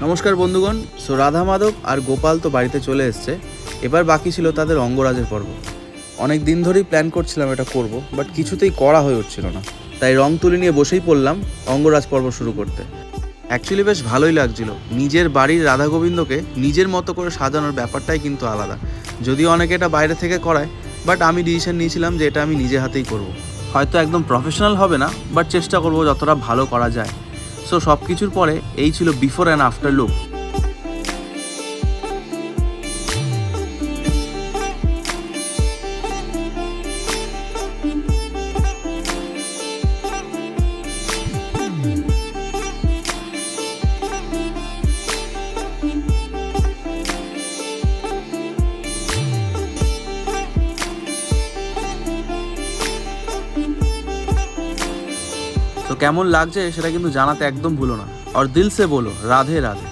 নমস্কার বন্ধুগণ। রাধা মাধব আর গোপাল তো বাড়িতে চলে এসছে, এবার বাকি ছিল তাদের অঙ্গরাজের পর্ব। অনেক দিন ধরেই প্ল্যান করছিলাম এটা করব, বাট কিছুতেই করা হয়ে উঠছিল না, তাই রং তুলি নিয়ে বসেই পড়লাম অঙ্গরাজ পর্ব শুরু করতে। অ্যাকচুয়ালি বেশ ভালোই লাগছিল। নিজের বাড়ির রাধা গোবিন্দকে নিজের মতো করে সাজানোর ব্যাপারটাই কিন্তু আলাদা। যদিও অনেকে এটা বাইরে থেকে করায়, বাট আমি ডিসিশন নিয়েছিলাম যে এটা আমি নিজে হাতেই করব। হয়তো একদম প্রফেশনাল হবে না, বাট চেষ্টা করব যতটা ভালো করা যায়। সো সব কিছুর পরে এই ছিল বিফোর অ্যান্ড আফটার লুক। তো কেমন লাগছে সেটা কিন্তু জানাতে একদম ভুলো না। আর দিল সে বলো রাধে রাধে।